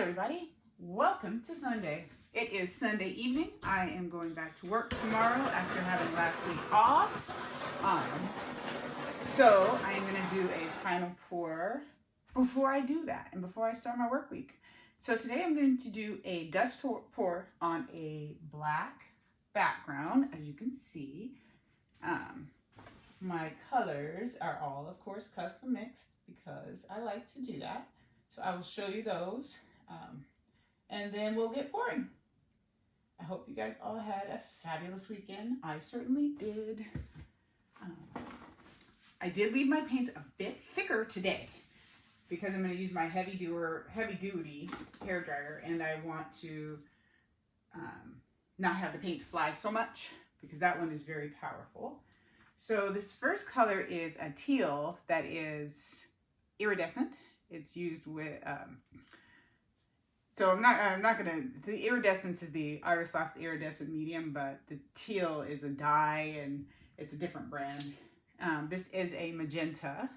everybody, welcome to Sunday. It is Sunday evening. I am going back to work tomorrow after having last week off. So I am going to do a final pour before I do that and before I start my work week. So today I'm going to do a Dutch pour on a black background, as you can see. My colors are all, of course, custom mixed because I like to do that. So I will show you those, and then we'll get pouring. I hope you guys all had a fabulous weekend. I certainly did. I did leave my paints a bit thicker today because I'm going to use my heavy duty hair dryer, and I want to not have the paints fly so much because that one is very powerful. So this first color is a teal that is iridescent. It's used with, so I'm not gonna, the iridescence is the Loft iridescent medium, but the teal is a dye and it's a different brand. This is a magenta.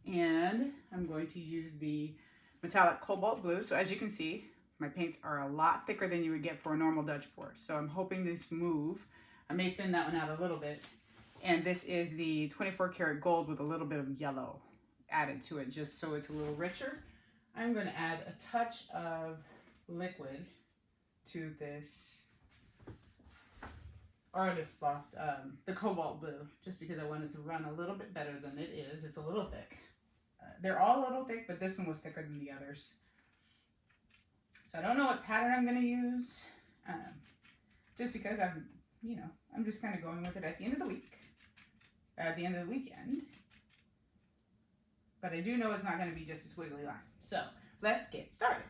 And I'm going to use the metallic cobalt blue. So as you can see, my paints are a lot thicker than you would get for a normal Dutch pour. So I'm hoping this move. I may thin that one out a little bit. And this is the 24 karat gold with a little bit of yellow added to it, just so it's a little richer. I'm going to add a touch of liquid to this Artist Loft, the cobalt blue, just because I want it to run a little bit better than it is. It's a little thick. They're all a little thick, but this one was thicker than the others. So I don't know what pattern I'm going to use, just because I'm just kind of going with it at the end of the week, at the end of the weekend. But I do know it's not going to be just a squiggly line. So let's get started.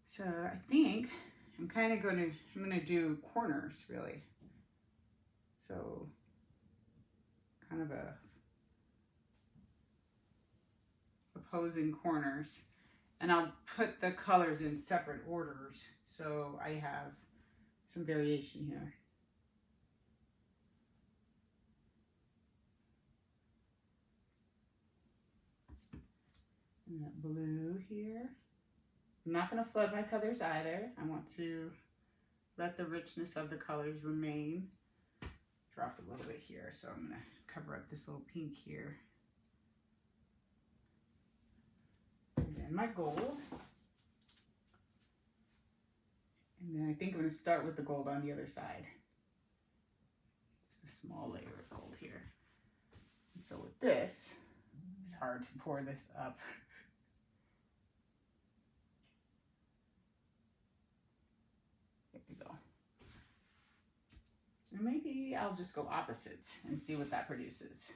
So I think I'm going to do corners really. So kind of opposing corners. And I'll put the colors in separate orders. So I have some variation here. And that blue here. I'm not going to flood my colors either. I want to let the richness of the colors remain. Drop a little bit here, so I'm going to cover up this little pink here. And then my gold. And then I think I'm going to start with the gold on the other side. Just a small layer of gold here. And so with this, it's hard to pour this up. There we go. And maybe I'll just go opposites and see what that produces.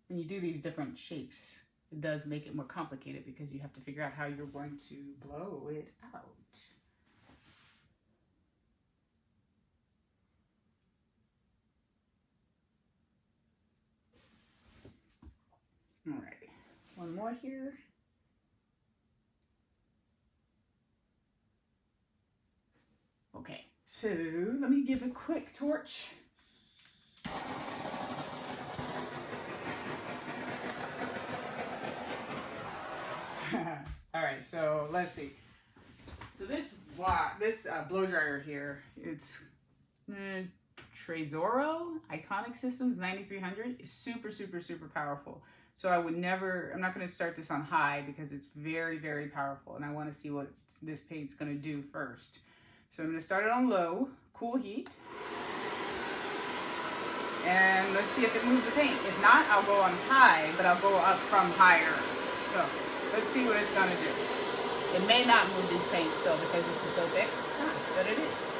When you do these different shapes, it does make it more complicated because you have to figure out how you're going to blow it out. All right, one more here. Okay, so let me give a quick torch. All right, so let's see. So this blow dryer here, it's Trezoro Iconic Systems 9300. Is super powerful. So I'm not going to start this on high because it's very, very powerful, and I want to see what this paint's going to do first. So I'm going to start it on low, cool heat, and let's see if it moves the paint. If not, I'll go on high, but I'll go up from higher. So let's see what it's going to do. It may not move these paints still because this is so thick, but it is.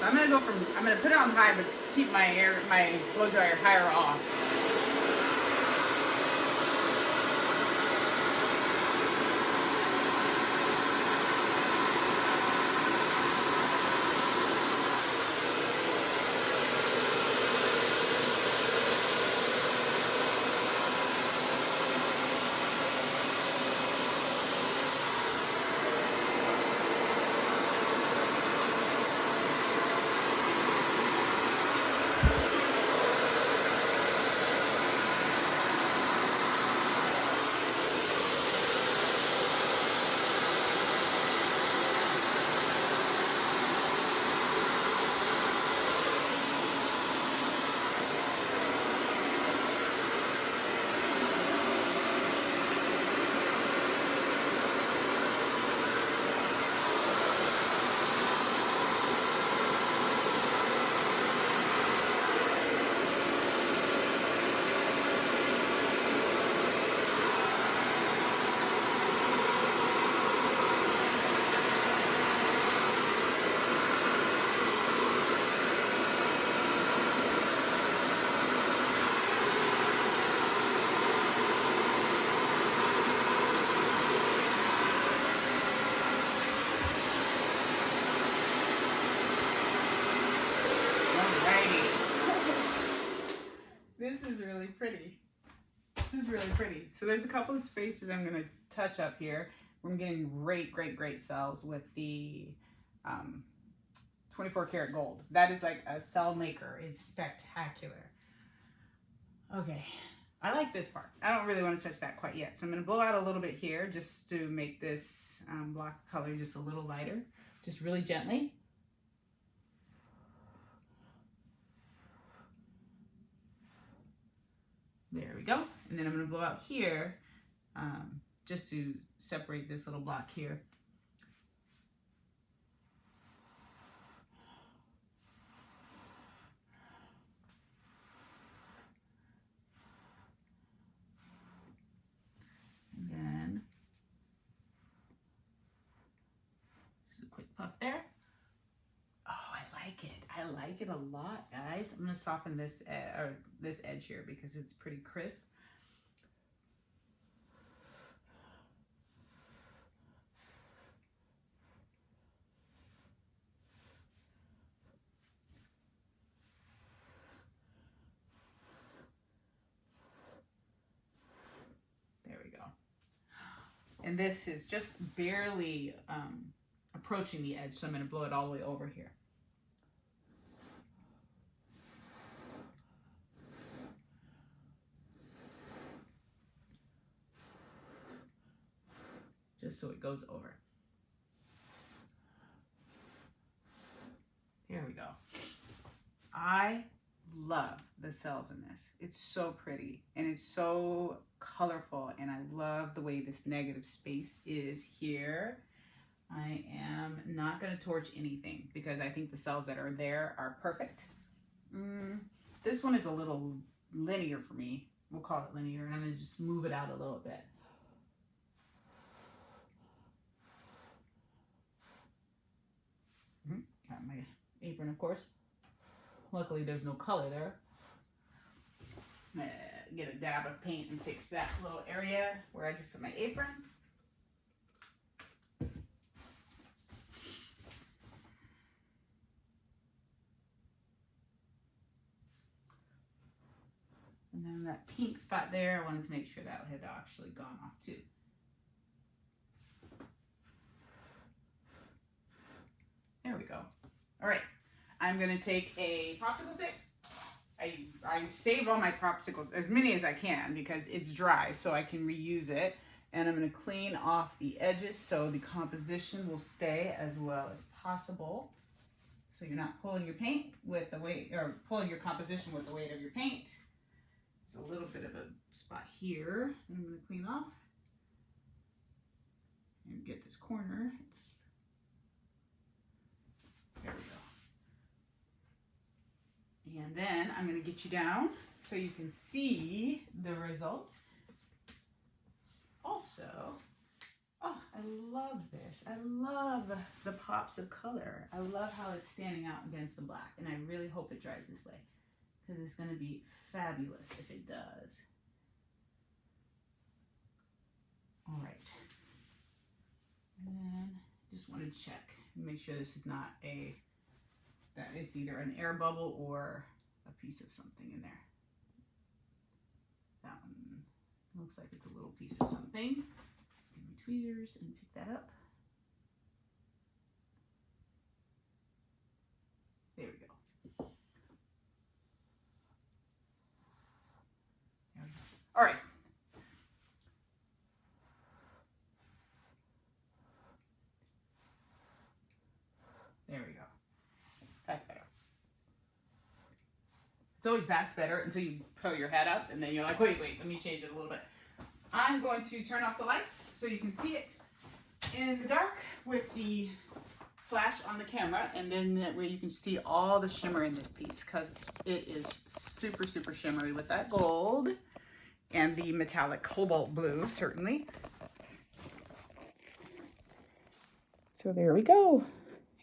So I'm gonna put it on high, but keep my blow dryer higher off. really pretty. This is really pretty. So there's a couple of spaces I'm going to touch up here. I'm getting great cells with the 24 karat gold. That is like a cell maker. It's spectacular. Okay, I like this part. I don't really want to touch that quite yet. So I'm going to blow out a little bit here just to make this block color just a little lighter, just really gently. There we go. And then I'm going to blow out here just to separate this little block here. And then just a quick puff there. Oh, I like it. I like it a lot, guys. I'm going to soften this edge here because it's pretty crisp. There we go. And this is just barely approaching the edge, so I'm going to blow it all the way over here. Just so it goes over. There we go. I love the cells in this. It's so pretty and it's so colorful, and I love the way this negative space is here. I am not going to torch anything because I think the cells that are there are perfect. This one is a little linear for me. We'll call it linear, and I'm going to just move it out a little bit. Got my apron, of course. Luckily, there's no color there. I'm gonna get a dab of paint and fix that little area where I just put my apron. And then that pink spot there, I wanted to make sure that had actually gone off too. There we go. All right, I'm gonna take a popsicle stick. I save all my popsicles, as many as I can, because it's dry, so I can reuse it. And I'm gonna clean off the edges so the composition will stay as well as possible. So you're not pulling your paint with the weight, or pulling your composition with the weight of your paint. There's a little bit of a spot here that I'm gonna clean off. And get this corner. There we go. And then I'm going to get you down so you can see the result. Also, oh, I love this. I love the pops of color. I love how it's standing out against the black, and I really hope it dries this way because it's going to be fabulous if it does. All right. And then just want to check and make sure this is not that it's either an air bubble or a piece of something in there. That one looks like it's a little piece of something. Get my tweezers and pick that up. There we go. There we go. All right. There we go. That's better. It's always that's better until you pull your head up and then you're like, wait, let me change it a little bit. I'm going to turn off the lights so you can see it in the dark with the flash on the camera, and then that way you can see all the shimmer in this piece because it is super, super shimmery with that gold and the metallic cobalt blue, certainly. So there we go.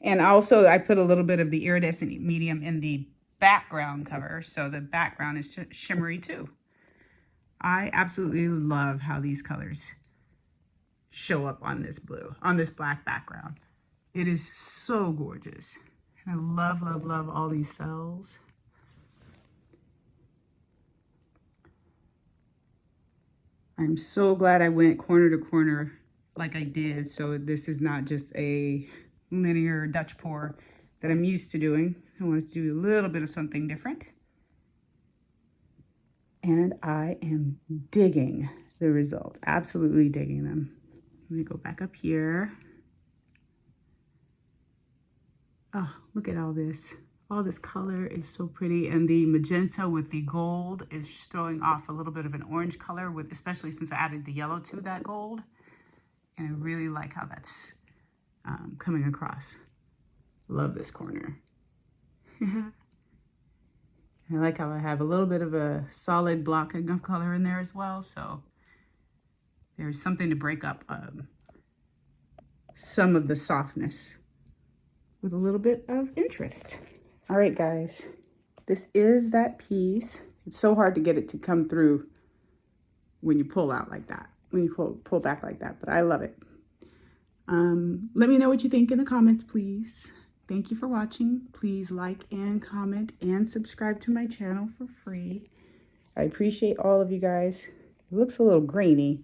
And also I put a little bit of the iridescent medium in the background cover, so the background is shimmery too. I absolutely love how these colors show up on this blue, on this black background. It is so gorgeous. And I love, love, love all these cells. I'm so glad I went corner to corner like I did. So this is not just a linear Dutch pour that I'm used to doing. I wanted to do a little bit of something different. And I am digging the results, absolutely digging them. Let me go back up here. Oh, look at all this. All this color is so pretty, and the magenta with the gold is throwing off a little bit of an orange color, with especially since I added the yellow to that gold. And I really like how that's coming across. Love this corner. I like how I have a little bit of a solid blocking of color in there as well, so there's something to break up some of the softness with a little bit of interest. All right, guys, this is that piece. It's so hard to get it to come through when you pull out like that, when you pull back like that, but I love it. Let me know what you think in the comments, please. Thank you for watching. Please like and comment and subscribe to my channel for free. I appreciate all of you guys. It looks a little grainy,